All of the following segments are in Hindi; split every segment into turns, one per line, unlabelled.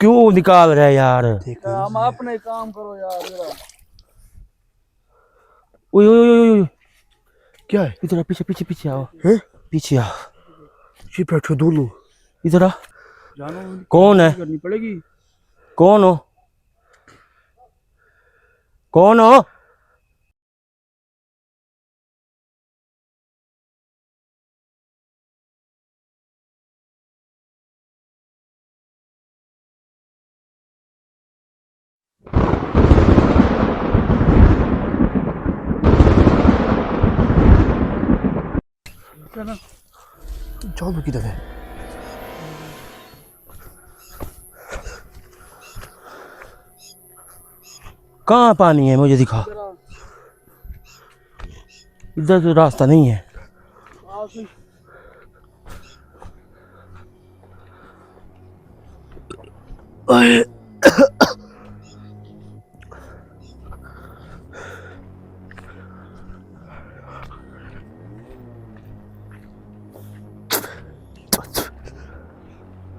क्यों निकाल रहे यार?
हम अपने काम करो यार जरा।
ओए ओए ओए ओए,
क्या है?
इधर आ, पीछे पीछे पीछे आओ,
हैं?
पीछे आ,
ये बैठो दोनों।
इधर आ।
जानो
कौन है?
करनी पड़ेगी।
कौन हो? कौन हो?
जानो किधर है?
कहाँ पानी है, मुझे दिखा। इधर तो रास्ता नहीं है।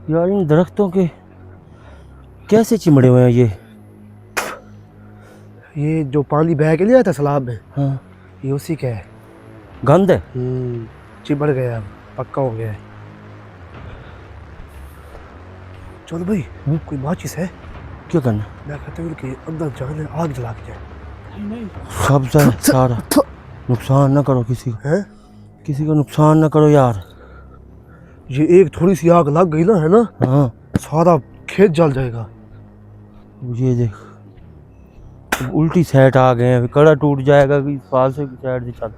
यार इन दरख्तों के कैसे चिमड़े हुए हैं
ये जो पानी बह के नहीं आया था सैलाब में,
हाँ,
ये उसी का है।
गंद है।
चिपड़ गया, पक्का हो गया है। चलो भाई, कोई माचिस है?
क्या करना?
मैं कहता हूँ कि अंदर जाने आग जला के जाए।
कब्जा है सारा। नुकसान ना करो किसी को,
हैं?
किसी को नुकसान ना करो यार।
ये एक थोड़ी सी आग लग गई ना, है ना,
हाँ,
सारा खेत जल जाएगा।
ये देख, उल्टी साइड आ गए हैं, कड़ा टूट जाएगा कि फाल से साइड से चल।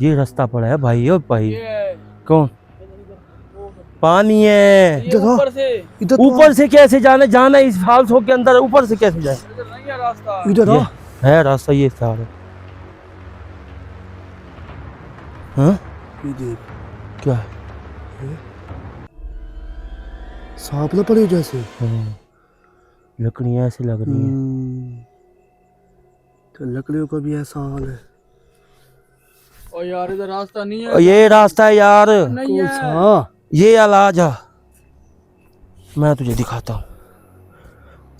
ये रास्ता पड़ा है भाई। ओ भाई, कौन? पानी है
ऊपर से।
इधर तो
ऊपर से कैसे जाने? जाना इस फालसो के अंदर, ऊपर से कैसे जाए?
नहीं है रास्ता।
इधर
ये
आ।
है रास्ता, ये सारा। हाँ,
ये देख,
क्या है?
सांप ना पड़े जैसे।
हाँ, लकड़ियाँ ऐसे लग रही हैं।
तो लकड़ियों का भी ऐसा हाल है।
और यार इधर रास्ता नहीं है।
और ये रास्ता है यार,
नहीं
कौन
है।
सा?
ये आजा, मैं तुझे दिखाता हूँ।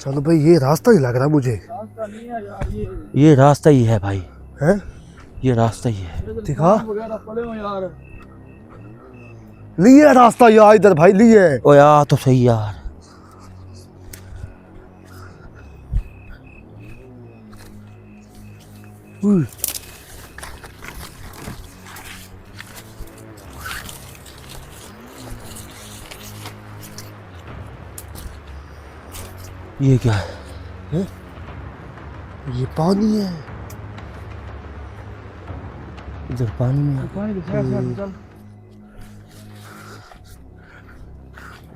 चलो भाई, ये रास्ता ही लग रहा मुझे।
रास्ता नहीं है यार
ये रास्ता ही है भाई,
है?
ये रास्ता ही है।
दिखा।
वगैरह पड़े हो यार।
लिए रास्ता यार, इधर भाई लिए।
ओ यार तो सही यार। ये क्या है?
ये पानी है।
इधर पानी में
पानी दिखा चल।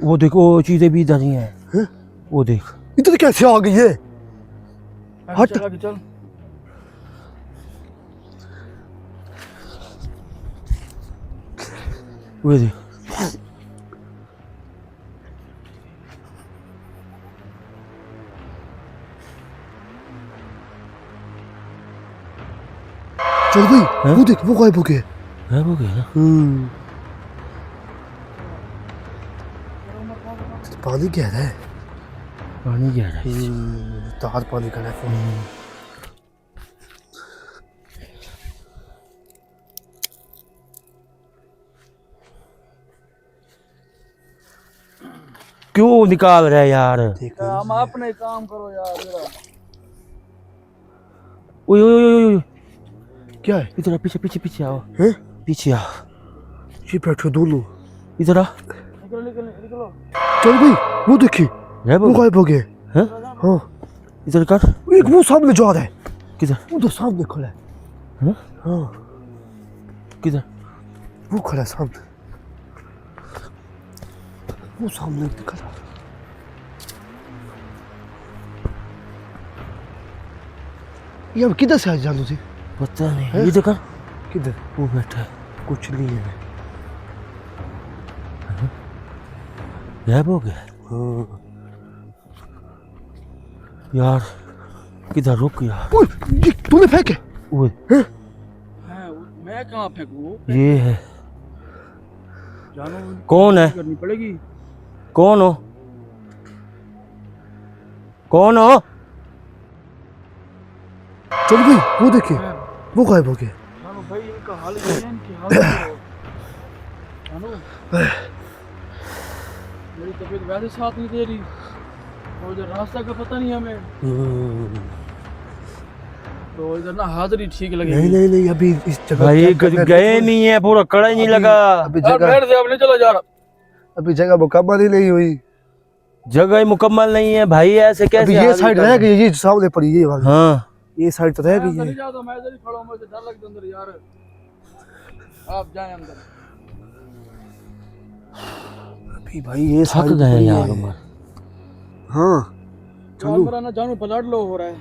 वो देखो, वो चीजें भी इधर ही हैं। वो देख,
इधर कैसे आ गई है? हट।
चल।
वो देख।
चल भाई, वो देख, वो गायब हो गया।
गायब हो गया ना?
पानी गहरा है।
पानी गहरा है।
तार पानी का है।
क्यों निकाल रहे यार?
हम अपने काम करो यार जरा।
ओए ओए ओए ओए,
क्या है?
इधर आ, पीछे पीछे पीछे आओ,
हैं?
पीछे आ,
ये बैठो दोनों।
इधर आ।
निकलो।
चल भाई, वो देखिए,
गायब
वो
हो गया?
गायब हो गया।
हैं?
हाँ,
इधर कर।
एक वो सामने जा रहा है।
किधर?
उधर सामने खड़ा है।
हैं?
हाँ,
किधर?
वो खड़ा है सामने। वो सामने खड़ा है। ये अब किधर से आ जानू जी?
पता नहीं। इधर कर।
किधर?
वो बैठा है।
कुछ नहीं है।
गायब हो गया
हाँ।
यार। किधर? रुक यार।
ओए, ये तूने फेंके?
ओए,
मैं कहाँ फेंकूं?
ये है।
जानो
कौन है?
करनी पड़ेगी।
कौन हो? कौन हो?
चल भाई वो देखिए, वो गायब हो गया।
जानू भाई इनका हाल ये है, इनकी हालत तो जानू मेरी तबीयत वैसे साथ नहीं दे रही और इधर रास्ता का पता नहीं हमें, तो इधर ना हाजिरी ठीक
नहीं
लगेगी।
नहीं नहीं, अभी इस जगह
भाई
check करना है।
गए नहीं है, पूरा कड़ा ही नहीं
अभी-
लगा।
अभी
यार
जगह,
बैठ से अब नहीं चला जा रहा।
अभी जगह मुकम्मल ही नहीं हुई।
जगह ही मुकम्मल नहीं है भाई, ऐसे कैसे?
अभी ये
हाजिरी
साइड
करना?
रह गई, ये सामने पड़ी ये वाली,
हाँ
ये साइड तो रह
मैं
गई
अंदर
है।
नहीं जाता, मैं इधर ही खड़ा हूं, मुझे डर लगता है अंदर यार। आप जाएं अंदर।
अभी भाई ये
थक
साइड
गए
पड़ी
यार
है।
उमर।
हाँ
यार मेरा ना जानू ब्लड लो हो रहा है।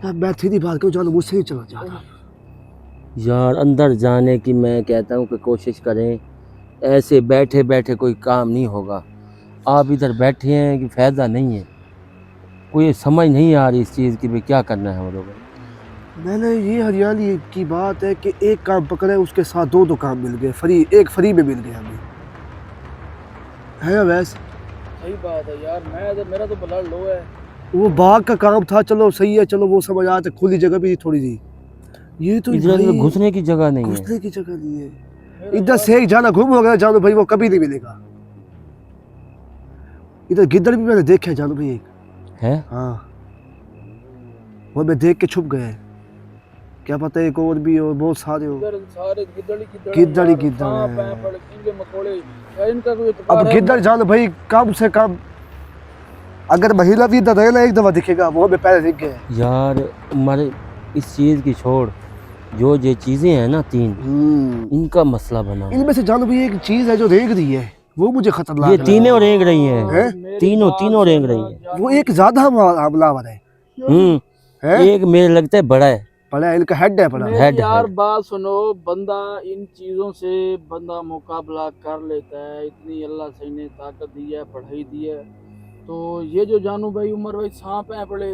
यार मैं सीधी बात करूँ, जानू मुझसे ही चला जाता।
यार अंदर जाने की मैं कहता हूँ कि कोशिश करें, ऐसे बैठे बैठे कोई काम नहीं होगा। आप इधर बैठे हैं कि फ़ायदा नहीं है, कोई समझ नहीं आ रही इस चीज़ की भी क्या करना है हम लोगों को।
मैंने ये हरियाली की बात है कि एक काम पकड़े, उसके साथ दो काम मिल गए फ्री, एक फ्री में मिल गया हमें, है वैसे।
सही बात है यार, मैं इधर मेरा तो ब्लड लो है।
वो बाग का काम था, चलो सही है, चलो वो समझ आते, खुली जगह भी थी थोड़ी सी। ये तो
इधर
भाई
में घुसने की जगह नहीं है।
घुसने की जगह नहीं है। इधर से एक जाना घूम हो गया जानू भाई, वो कभी नहीं मिलेगा। इधर गिद्दड़ भी मैंने देखे हैं जानू भाई एक,
है?
हाँ वो मैं देख के छुप गया है, क्या पता एक और भी हो, बहुत सारे हो।
इधर सारे गिद्दड़ ही गिद्दड़
गिद्दड़ ही
यार,
गिद्दड़
सांप
है।
हैं, बड़े कीड़े मकोड़े यार, इनका कोई इतबार
अब
है
गिद्दड़
नहीं।
जानू भाई कम से कम अगर महिला भी इधर रहे ना, एक दफा दिखेगा, वो हमें पहले दिख गए।
यार उमर, इस चीज़ की छोड़, जो ये चीज़ें हैं ना तीन, इनका मसला बना।
इनमें से जानू भाई एक चीज है जो रेंग रही है, वो मुझे खतरनाक
ये
लगा।
तीनों रेंग रही हैं,
हैं?
मेरी
तीनों
बात
तीनों रेंग
सुनो
रही हैं।
जानू,
वो एक ज्यादा हमलावर है, हैं?
एक मेरे लगता है बड़ा है।
बड़ा है, इनका हेड है बड़ा।
मेरी
हेड
यार
है।
बात सुनो, बंदा इन चीजों से बंदा मुकाबला कर लेता है, इतनी अल्लाह सही ने ताकत दी है, पढ़ाई दी है। तो ये जो जानू भाई उमर भाई सांप हैं पड़े,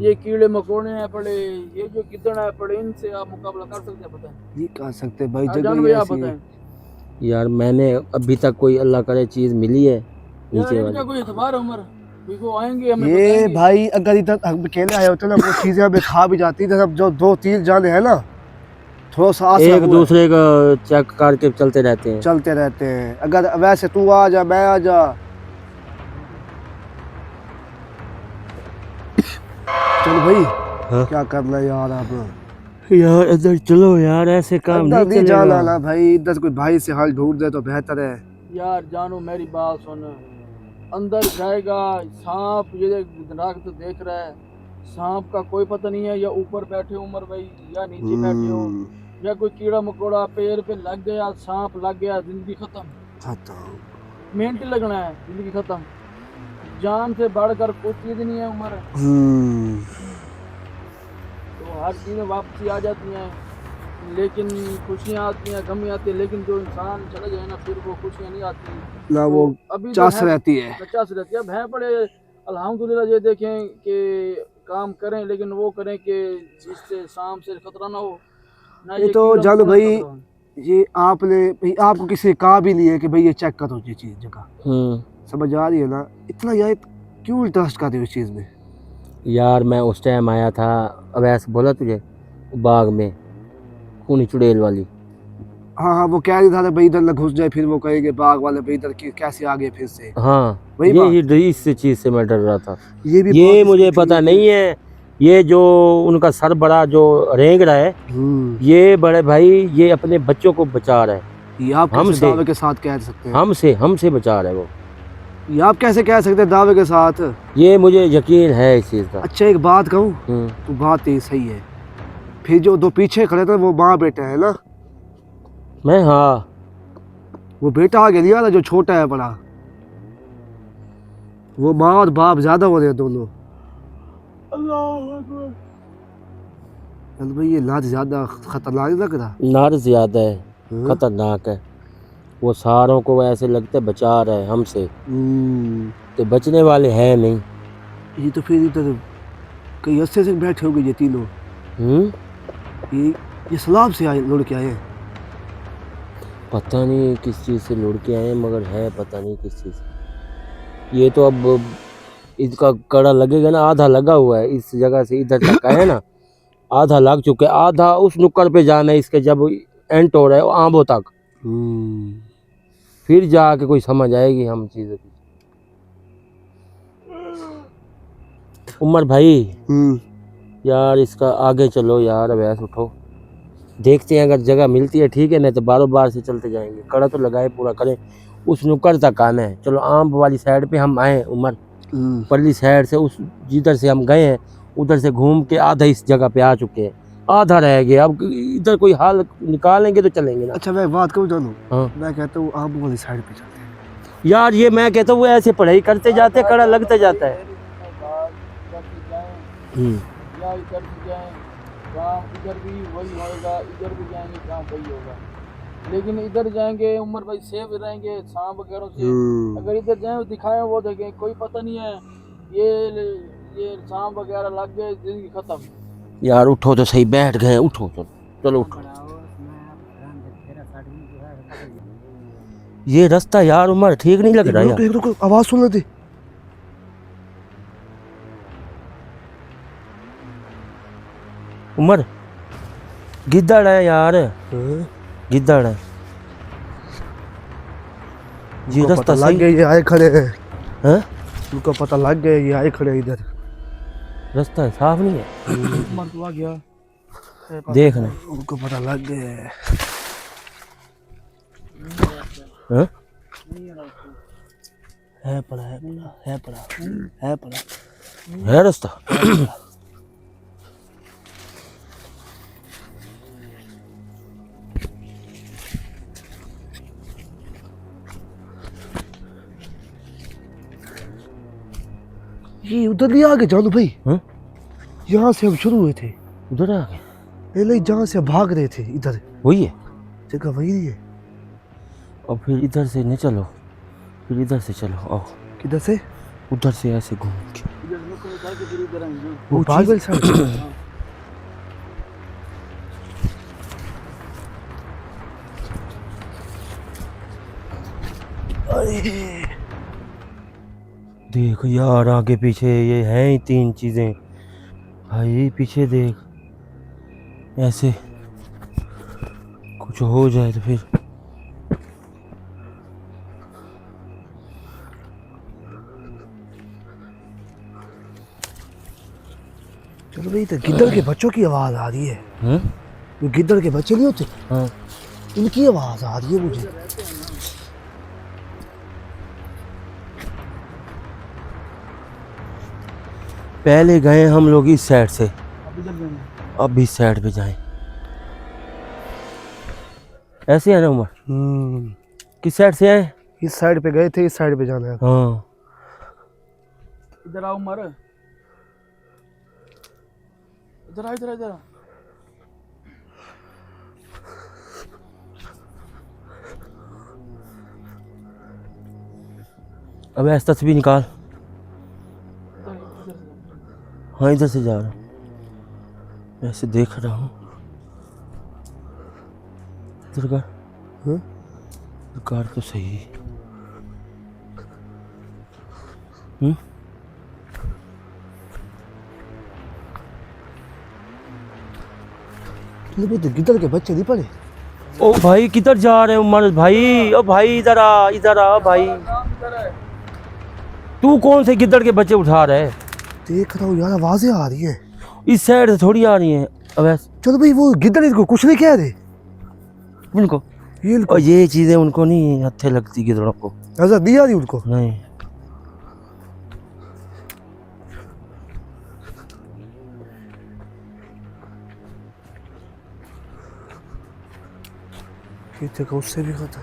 ये कीड़े मकोड़े हैं पड़े, ये जो गिद्दड़ है पड़े, इनसे आप मुकाबला कर सकते हैं? बताएं
नहीं कर सकते भाई,
जानू
जगह
भाई,
ही
आप
ऐसी है।
बताएं
यार मैंने अभी तक कोई अल्लाह करे चीज़ मिली है
यार,
नीचे
इनका
वाली?
कोई एतबार है उमर? वो आएंगे हमें
ये
बताएंगे।
भाई अगर इधर हम अकेले आए होते ना, वो चीजें हमें खा भी जाती थी। अब जो दो तीन जाने हैं ना, थोड़ा सा आसरा
एक
हुआ है,
दूसरे का चेक करके चलते रहते हैं।
चलते रहते हैं। अगर वैसे तू आ जा, मैं आ जा, चल भाई।
हाँ?
क्या करना है यार अब,
यार अंदर चलो यार, ऐसे काम
अंदर
नहीं
नहीं जाना
चलेगा।
ना भाई, इधर से कोई भाई से हाल ढूंढ दे तो बेहतर है।
यार जानू मेरी बात सुन, अंदर जाएगा सांप, ये रात तो देख रहा है, सांप का कोई पता नहीं है, या ऊपर बैठे उमर भाई या नीचे बैठे हो, या कोई कीड़ा मकोड़ा पैर पे लग गया, सांप लग गया, जिंदगी खत्म। मिनट लगना है, जिंदगी खत्म। जान से बढ़कर कोई चीज नहीं है उमर। तो हर चीजें वापसी आ जाती हैं, लेकिन खुशियाँ आती हैं, गमी आती है, लेकिन जो इंसान चला जाए ना, फिर वो खुशियाँ नहीं आती
ना
तो
वो
अभी
चास रहती है।
चास रहती है। अब हैं बड़े अल्हम्दुलिल्लाह, ये देखें कि काम करें, लेकिन वो करें कि जिससे शाम से खतरा ना हो, ना
ये तो
कीड़ा
जानू
मकोड़ा
भाई,
खतरा हो।
ये आपने भाई, आपको किसी ने कहा भी नहीं है कि भाई ये चेक करो ये चीज जगह, समझ आ रही है ना? इतना यार क्यों इंटरेस्ट करते हो इस चीज में?
यार मैं उस टाइम आया था, अब ऐसे बोला तुझे, बाग में खूनी चुड़ैल वाली।
हाँ हाँ, वो कह रही था भाई इधर न घुस जाए, फिर वो कहेंगे बाग वाले भाई इधर कैसे आ गए फिर से।
हाँ,
वही बात।
यही इस चीज़ से मैं डर रहा था।
ये भी
ये
बात
मुझे
इसकी
पता
ठीक
नहीं है, ये जो उनका सर बड़ा जो रेंग रहा है, ये बड़े भाई ये अपने बच्चों को बचा रहा है।
ये आप कैसे
हमसे।
दावे के साथ कह सकते हैं?
हमसे बचा रहा है वो।
ये आप कैसे कह सकते हैं दावे के साथ?
ये मुझे यकीन है इस चीज़ का।
अच्छा एक बात कहूँ, तो बात ये सही है। फिर जो दो पीछे खड़े थे वो माँ बेटा है ना?
मैं हाँ,
वो बेटा आगे नहीं आ रहा, जो छोटा है बड़ा, वो माँ और बाप ज्यादा हो रहे हैं दोनों। चल भाई ये लाद ज्यादा खतरनाक लग रहा।
नार ज़्यादा है,
हाँ?
खतरनाक है। वो सारों को ऐसे लगता है बचा रहा है हमसे, तो बचने वाले हैं नहीं।
ये तो फिर इधर कई अस्से से बैठे हो गए ये तीनों। ये सलाब से आए, लुढ़ के आए।
पता नहीं किस चीज़ से लुढ़ के आए, मगर है पता नहीं किस चीज़ से। ये तो अब इसका कड़ा लगेगा ना, आधा लगा हुआ है इस जगह से इधर तक का है ना, आधा लग चुका है, आधा उस नुक्कड़ पे जाना है इसके, जब एंड हो रहा है वो आंबों तक, फिर जाके कोई समझ आएगी हम चीज़ें। उमर भाई यार इसका आगे चलो यार, अवैस उठो, देखते हैं अगर जगह मिलती है ठीक है, नहीं तो बारों बार से चलते जाएंगे, कड़ा तो लगाए पूरा करें, उस नुक्कड़ तक आना है। चलो आम वाली साइड पे हम आए उमर, परली साइड से उस जिधर से हम गए हैं उधर से घूम के आधा इस जगह पे आ चुके हैं, आधा रह गया, अब इधर कोई हाल निकालेंगे तो चलेंगे ना।
अच्छा मैं बात करूँ जानू,
हाँ
मैं कहता हूँ आप वाली साइड पे चलते हैं।
यार ये मैं कहता हूँ वो ऐसे पढ़ाई करते जाते कड़ा लगते जाता है।
या इधर भी जाएं, काम इधर भी वही होएगा, इधर भी जाएंगे काम वही होगा, लेकिन इधर जाएंगे उमर भाई सेफ रहेंगे सांप वगैरह से। अगर इधर जाएं दिखाएं वो देखें, कोई पता नहीं है ये सांप वगैरह लग गए, जिंदगी खत्म।
यार उठो तो सही, बैठ गए, उठो चलो, चलो उठो। ये रास्ता यार उमर ठीक नहीं लग रहा यार।
रुको आवाज सुन रहे थे।
उमर गिद्दड़ है यार, गिद्दड़ है। ये रास्ता
लग गया, ये आए खड़े हैं।
हैं?
उनको पता लग गया ये आए खड़े इधर।
रास्ता साफ नहीं है,
उमर तो आ गया,
देखना
उनको पता लग गया है।
हाँ?
है पड़ा
है रास्ता।
ये उधर नहीं आगे जानू भाई,
हाँ?
यहाँ से हम शुरू हुए थे,
उधर आ गए,
पहले जहाँ से भाग रहे थे इधर
वही है।
जगह वही नहीं है।
और फिर इधर से नहीं चलो, फिर इधर से चलो, आओ
किधर से?
उधर से ऐसे घूम के
इधर नुक्कड़ उठा के फिर इधर आएंगे।
वो भाग वाली साइड।
देख यार आगे पीछे ये हैं ही तीन चीजें भाई, पीछे देख, ऐसे कुछ हो जाए तो फिर।
चलो भाई, तो गिद्दड़ के बच्चों की आवाज आ रही है।
हैं?
जो गिद्दड़ के बच्चे नहीं होते,
हाँ
इनकी आवाज आ रही है मुझे।
पहले गए हम लोग इस साइड से,
अब इधर जाएंगे।
अब इस साइड पे जाएं, ऐसे है ना उमर? किस साइड से आए?
इस साइड पे गए थे, इस साइड पे जाना है।
हाँ
इधर आओ उमर, इधर आ, इधर इधर।
अब ऐसा तस्वीर निकाल। हाँ इधर से जा रहा हूँ, ऐसे देख रहा हूँ, इधर का कार तो सही है।
चलो भाई, तो गिद्दड़ के बच्चे नहीं पड़े।
ओ भाई किधर जा रहे हो उमर भाई? ओ भाई इधर आ भाई। तू कौन से गिद्दड़ के बच्चे उठा रहे है?
देख रहा हूँ यार, आवाजें आ रही है।
इस साइड से थोड़ी आ रही है। अब
चलो भाई, वो गिद्दड़ इनको कुछ नहीं कह रहे
उनको,
ये
और ये चीजें उनको नहीं अच्छे लगती गिद्दड़ों को,
नजर नहीं आ रही उनको।
नहीं।
ये जगह उससे भी खाता।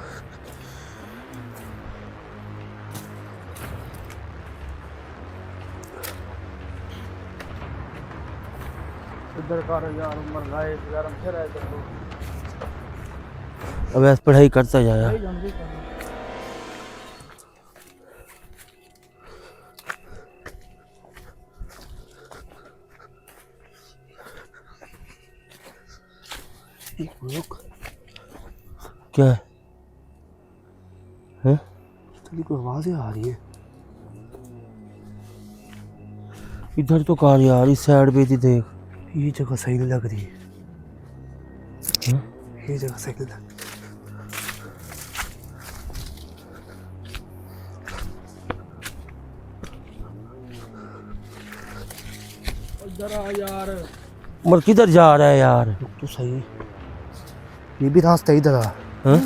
इधर का यार उमर लाए यार, हम फिर आए तो
अब ऐसे पढ़ाई करता जाया। क्या है? हैं?
को आवाजें आ रही है।
इधर तो कार यार, इस साइड पे थी देख।
ये जगह सही नहीं लग रही है।
हाँ?
ये जगह सही नहीं लग
इधर आ यार।
उमर किधर जा रहा है यार?
तो सही। ये भी रास्ता इधर आ।
हाँ?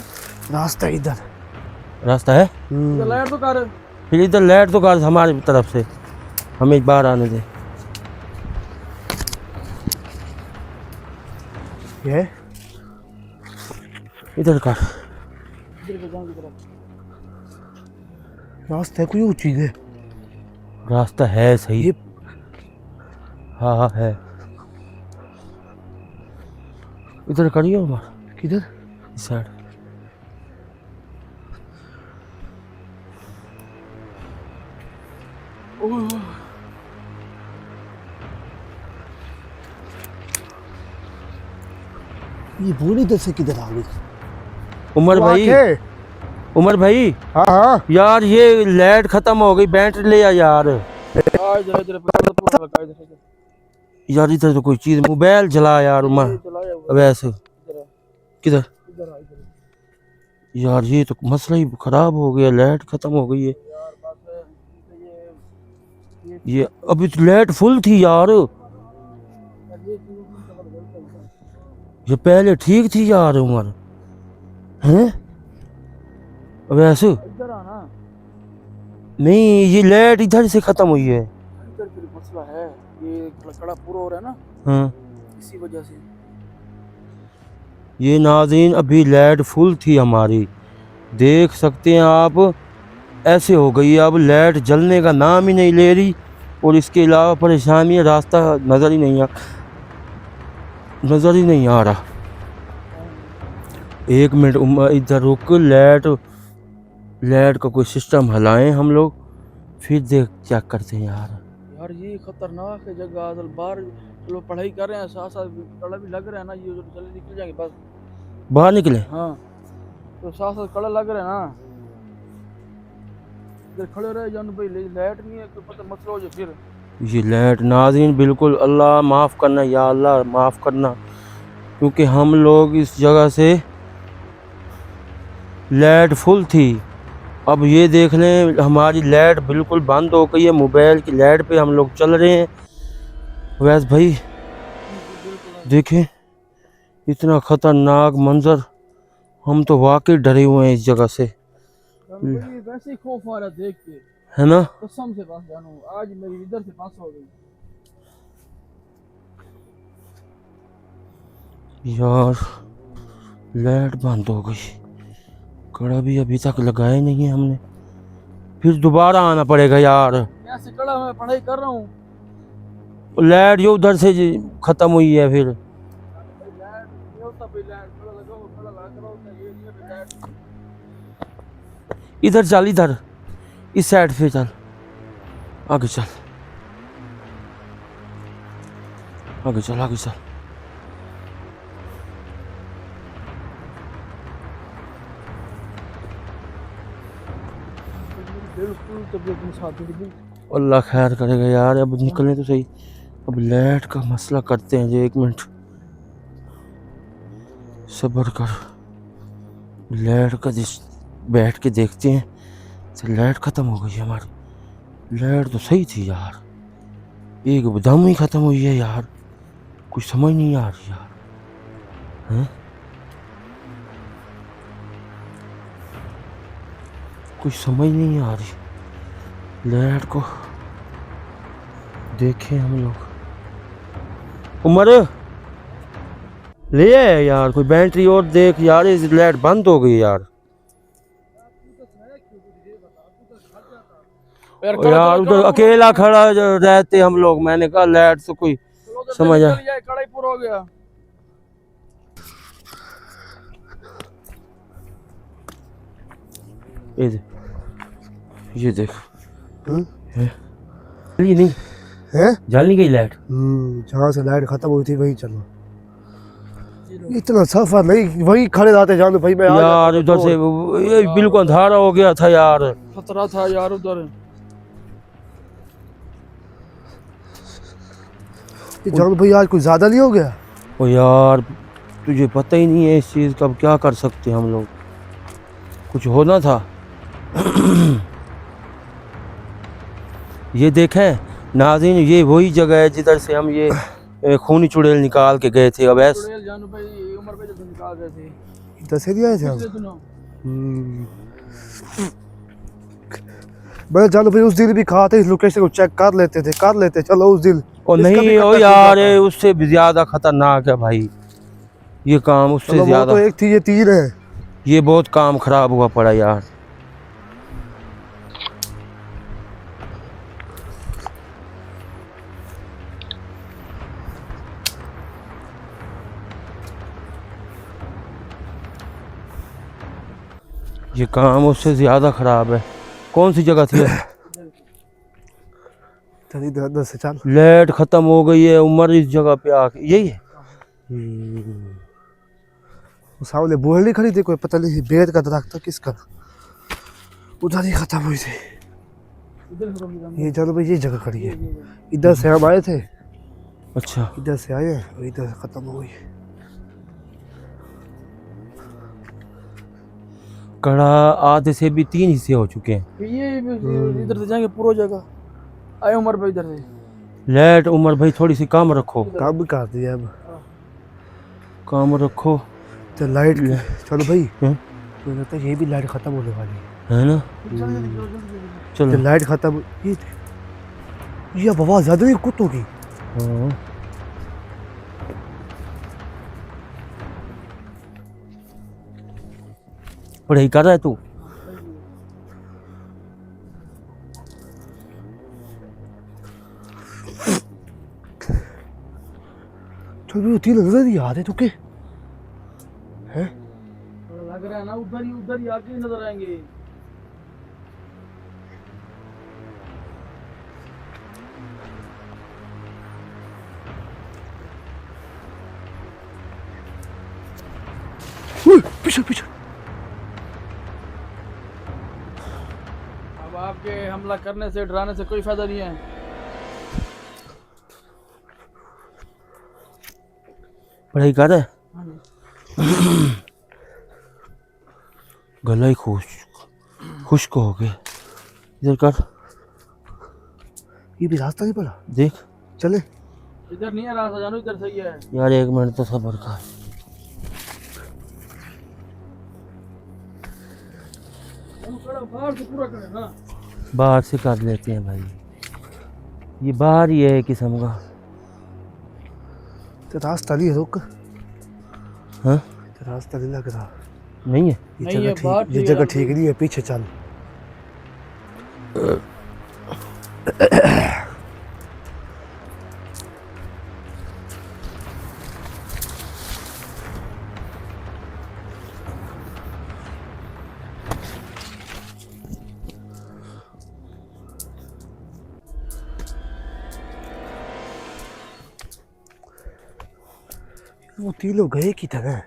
रास्ता इधर।
रास्ता है?
इधर लाइट तो कर।
फिर इधर लाइट तो कार हमारी तरफ से, हमें एक बार आने दे।
ये
इधर कर।
इधर के जाऊं की तरफ।
रास्ता है कोई और चीज है।
रास्ता है सही।
ये
हाँ हाँ है। इधर करिए उमर,
किधर?
इस साइड।
ये बोली इधर से किधर आ गई?
उमर
वो
भाई,
आके।
उमर भाई
हाँ हाँ।
यार ये लाइट खत्म हो गई, बैटरी ले आ यार।
आ इधर इधर पे तो पूरा लगा इधर।
यार इधर तो कोई चीज, मोबाइल जला यार उमर।
चलाया
अब ऐसे
इधर
किधर?
इधर आ इधर।
यार ये तो मसला ही खराब हो गया, लाइट खत्म हो गई है।
यार बस
ये अभी तो लाइट फुल थी यार, ये पहले ठीक थी यार उमर। हैं? अब ऐसे
इधर आना।
नहीं, ये लाइट इधर से खत्म हुई है।
इधर फिर मसला है, ये लकड़ा पूरा हो रहा है ना,
हाँ
इसी वजह से।
ये नाज़रीन अभी लाइट फुल थी हमारी, देख सकते हैं आप। ऐसे हो गई अब लाइट जलने का नाम ही नहीं ले रही। और इसके अलावा परेशानी है, रास्ता नज़र ही नहीं आ रहा। एक मिनट इधर रुक, लाइट का कोई सिस्टम हलाएं हम लोग, फिर देख चेक करते हैं यार।
यार ये खतरनाक है जगह। असल बाहर चलो पढ़ाई कर रहे हैं, साथ साथ कड़ा भी लग रहा है ना, ये जो चले निकल जाएंगे बस।
बाहर निकले।
हाँ तो साथ साथ कड़ा लग रहा है ना, इधर खड़े रहे जान भाई। लाइट नहीं है कोई पता मसला हो जाए फिर।
ये लाइट नाज़रीन बिल्कुल, अल्लाह माफ़ करना, या अल्लाह माफ़ करना, क्योंकि हम लोग इस जगह से लाइट फुल थी। अब ये देख लें हमारी लाइट बिल्कुल बंद हो गई है, मोबाइल की लाइट पे हम लोग चल रहे हैं। वैसे भाई देखें इतना ख़तरनाक मंज़र, हम तो वाकई डरे हुए हैं इस जगह से,
वैसे ही खौफ आ रहा है देख के,
है ना।
कसम से बस जानू आज मेरी इधर से पास हो गई।
यार लाइट बंद हो गई, कड़ा भी अभी तक लगाए नहीं है हमने, फिर दोबारा आना पड़ेगा यार।
कैसे कड़ा, मैं पढ़ाई कर रहा हूँ।
लाइट जो उधर से ख़त्म हुई है, फिर इधर चल, इधर इस साइड पे चल, आगे चल, आगे चल, आगे चल।
बिल्कुल तबीयत में साथ बिल्कुल।
अल्लाह खैर करेगा यार। अब निकलने तो सही, अब लाइट का मसला करते हैं जी, 1 मिनट सब्र कर। लाइट का बैठ के देखते हैं। तो लाइट ख़त्म हो गई है हमारी, लाइट तो सही थी यार, एकदम ही ख़त्म हुई है यार, कुछ समझ नहीं आ रही यार। हैं? कुछ समझ नहीं आ रही, लाइट को देखें हम लोग। उमर ले आए यार कोई बैटरी और देख यार, इस लाइट बंद हो गई यार। यार उधर अकेला खड़ा रहते हम लोग, मैंने कहा लाइट से कोई समझ आ।
कड़ा ही पूरा हो गया।
ये देख,
हम्म?
नहीं
है?
जल नहीं गई लाइट।
जहाँ से लाइट खत्म हुई थी वहीं चलो। इतना सफर नहीं, वहीं खड़े रहते जानो भाई। मैं
यार उधर से ये बिल्कुल अंधारा हो गया था यार,
खतरा था यार उधर।
ये जान भाई आज कुछ ज्यादा नहीं हो गया?
ओ यार तुझे पता ही नहीं है इस चीज़ का, अब क्या कर सकते हैं हम लोग, कुछ होना था। ये देखें नाज़रीन, ये वही जगह है जिधर से हम ये खूनी चुड़ैल निकाल के गए थे। अब ऐसे
चुड़ैल जानू भाई उमर भाई जब निकाल गए थे,
इधर से नहीं आए थे हम?
पिछले दिनों।
मैं जानू भाई उस दिन भी कहा था इस लोकेशन को चेक कर लेते चलो उस दिन।
और
इसका भी
नहीं ओ
खतरनाक
यार
था।
ये उससे भी ज़्यादा खतरनाक है भाई, ये काम उससे
चलो वो
ज़्यादा,
तो एक थी, ये 3 है।
ये बहुत काम खराब हुआ पड़ा यार। ये काम उससे ज़्यादा खराब है। कौन सी जगह थी?
चल इधर से चल।
लाइट ख़त्म हो गई है, उमर इस जगह पे आके यही है।
वो सामने बोल नहीं खड़ी थी, कोई पता नहीं बेर का दरख्त था किसका, उधर ही खत्म हुई थी।
इधर से रोक
ये चलो भाई ये जगह खड़ी है, इधर से हम आए थे,
अच्छा
इधर से आए हैं और इधर से खत्म हो गई।
कड़ा आधे से भी 3 हिस्से हो चुके हैं।
ये इधर से जाएंगे पूरा जगह। आए उमर भाई इधर से।
लाइट उमर भाई थोड़ी सी कम रखो,
काम भी कर दिया अब,
कम रखो।
तो लाइट चलो भाई,
हैं?
मुझे लगता है ये भी लाइट खत्म होने वाली है।
है ना,
तो
चलो।
लाइट खत्म, ये अब आवाज ज्यादा नहीं कुत्तों की।
हाँ। पढ़ाई कर रहा है तू?
चल भाई 3 नजर नहीं आ रहे तो के हैं?
लग रहा है ना उधर ही आगे नजर आएंगे।
पीछे पीछे।
अब आपके हमला करने से डराने से कोई फायदा नहीं है।
पढ़ाई कर रहा है? गला ही खुश्क हो गया। इधर कर,
ये भी रास्ता नहीं पड़ा,
देख।
चले।
इधर नहीं है रास्ता जानू, इधर सही है।
यार 1 मिनट तो सब्र कर।
बाहर से पूरा करे ना,
बाहर से कर लेते हैं भाई, ये बाहर ही है किस्म का।
तो रास्ता नहीं है, रुक।
हाँ
तो रास्ता नहीं लग रहा,
नहीं है।
ये
नहीं
जगह
है, बाहर
ठीक, ये
ठीक
जगह
है।
ठीक नहीं है, पीछे चल। वो 3 लोग गए की तरह।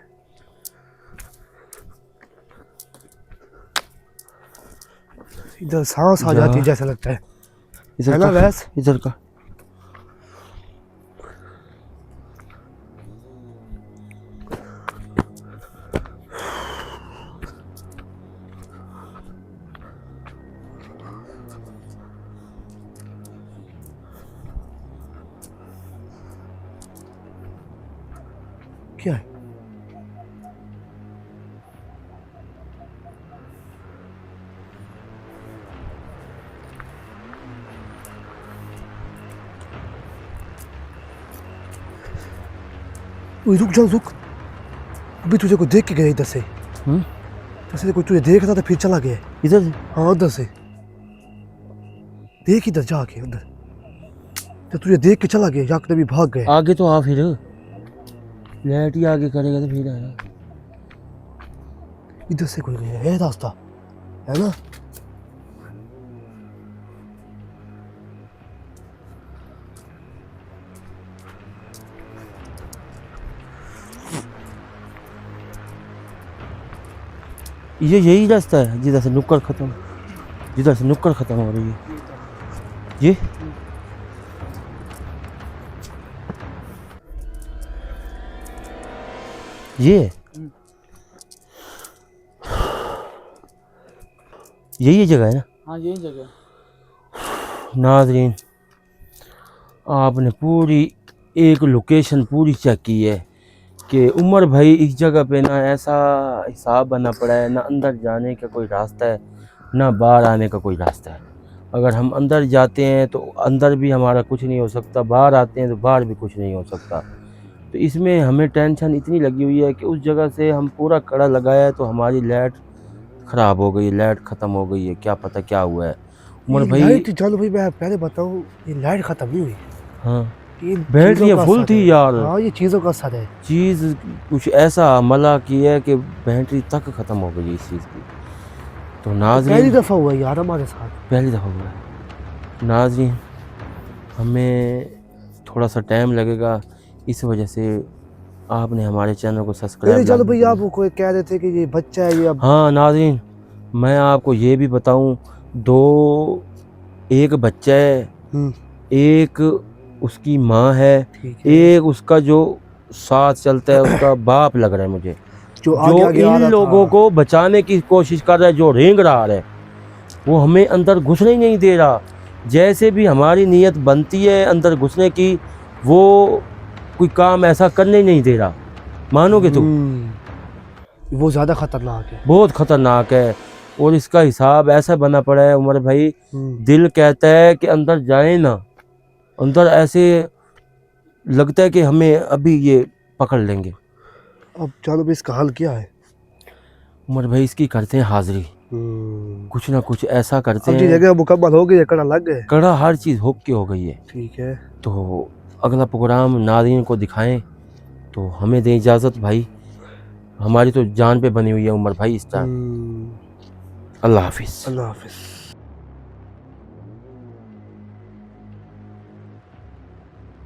इधर सांस आ जाती है जैसा लगता है।
इधर
है ना
का,
वैस?
इधर का।
क्या है? ओए रुक जा, रुक। अभी तुझे कोई देख के गया इधर से। जैसे कोई तुझे देख रहा था फिर चला गया।
इधर से?
हाँ उधर से देख, इधर जाके उधर। तो तुझे देख के चला गया या कभी भाग गए?
आगे तो आ, फिर लाइट ही आगे करेगा तो फिर आया।
इधर से कोई गया है रास्ता, है ना?
ये यही रास्ता है जिधर से नुक्कड़ खत्म, जिधर से नुक्कड़ खत्म हो रही है। ये ये यही जगह है ना?
हाँ यही जगह।
नाज़रीन, आपने पूरी एक लोकेशन पूरी चेक की है कि उमर भाई इस जगह पे ना ऐसा हिसाब बना पड़ा है, ना अंदर जाने का कोई रास्ता है ना बाहर आने का कोई रास्ता है। अगर हम अंदर जाते हैं तो अंदर भी हमारा कुछ नहीं हो सकता, बाहर आते हैं तो बाहर भी कुछ नहीं हो सकता। तो इसमें हमें टेंशन इतनी लगी हुई है कि उस जगह से हम पूरा कड़ा लगाया तो हमारी लाइट ख़राब हो गई, लाइट ख़त्म हो गई है, क्या पता क्या हुआ है। उमर भाई
लाइट, चलो भाई मैं पहले बताऊं, ये लाइट खत्म नहीं हुई।
हाँ,
ये
बैटरी
चीज़ों का
फुल
असर
थी
है।
यार।
हाँ ये चीज़ों का असर है।
चीज़ कुछ ऐसा हमला की है कि बैटरी तक ख़त्म हो गई इस चीज़ की। तो
पहली
नाज़रीन,
दफ़ा हुआ यार हमारे साथ।
पहली दफ़ा हुआ है। नाज़रीन, हमें थोड़ा सा टाइम लगेगा, इस वजह से आपने हमारे चैनल को सब्सक्राइब
नहीं चलो
लाजमी
भाई,
करें।
आप वो कोई कह रहे थे कि ये बच्चा है ये अब।
हाँ नाज़रीन, मैं आपको ये भी बताऊं, एक बच्चा है, एक उसकी माँ है,
ठीक है।
एक उसका जो साथ चलता है उसका बाप लग रहा है मुझे,
जो आगे
जो
आगे आ
इन
रहा
लोगों
था।
को बचाने की कोशिश कर रहा है, जो रेंग रहा है, वो हमें अंदर घुसने ही नहीं दे रहा। जैसे भी हमारी नीयत बनती है अंदर घुसने की, वो कोई काम ऐसा करने ही नहीं दे रहा। मानोगे तुम?
वो ज़्यादा खतरनाक है।
बहुत ख़तरनाक है। और इसका हिसाब ऐसा बना पड़ा है उमर भाई, दिल कहता है कि अंदर जाए ना, अंदर ऐसे लगता है कि हमें अभी ये पकड़ लेंगे।
अब चलो भाई, इसका हल क्या है?
उमर भाई इसकी करते हैं हाजिरी, कुछ ना कुछ ऐसा करते
अब जी
हैं।
जगह मुकम्मल हो गई है, कड़ा लग गए।
कड़ा हर चीज़ होक के हो गई है।
ठीक है।
तो अगला प्रोग्राम नाज़रीन को दिखाएं, तो हमें दें इजाज़त भाई। हमारी तो जान पे बनी हुई है उमर भाई इस टाइम। अल्लाह हाफिज़।
अल्लाह हाफिज़।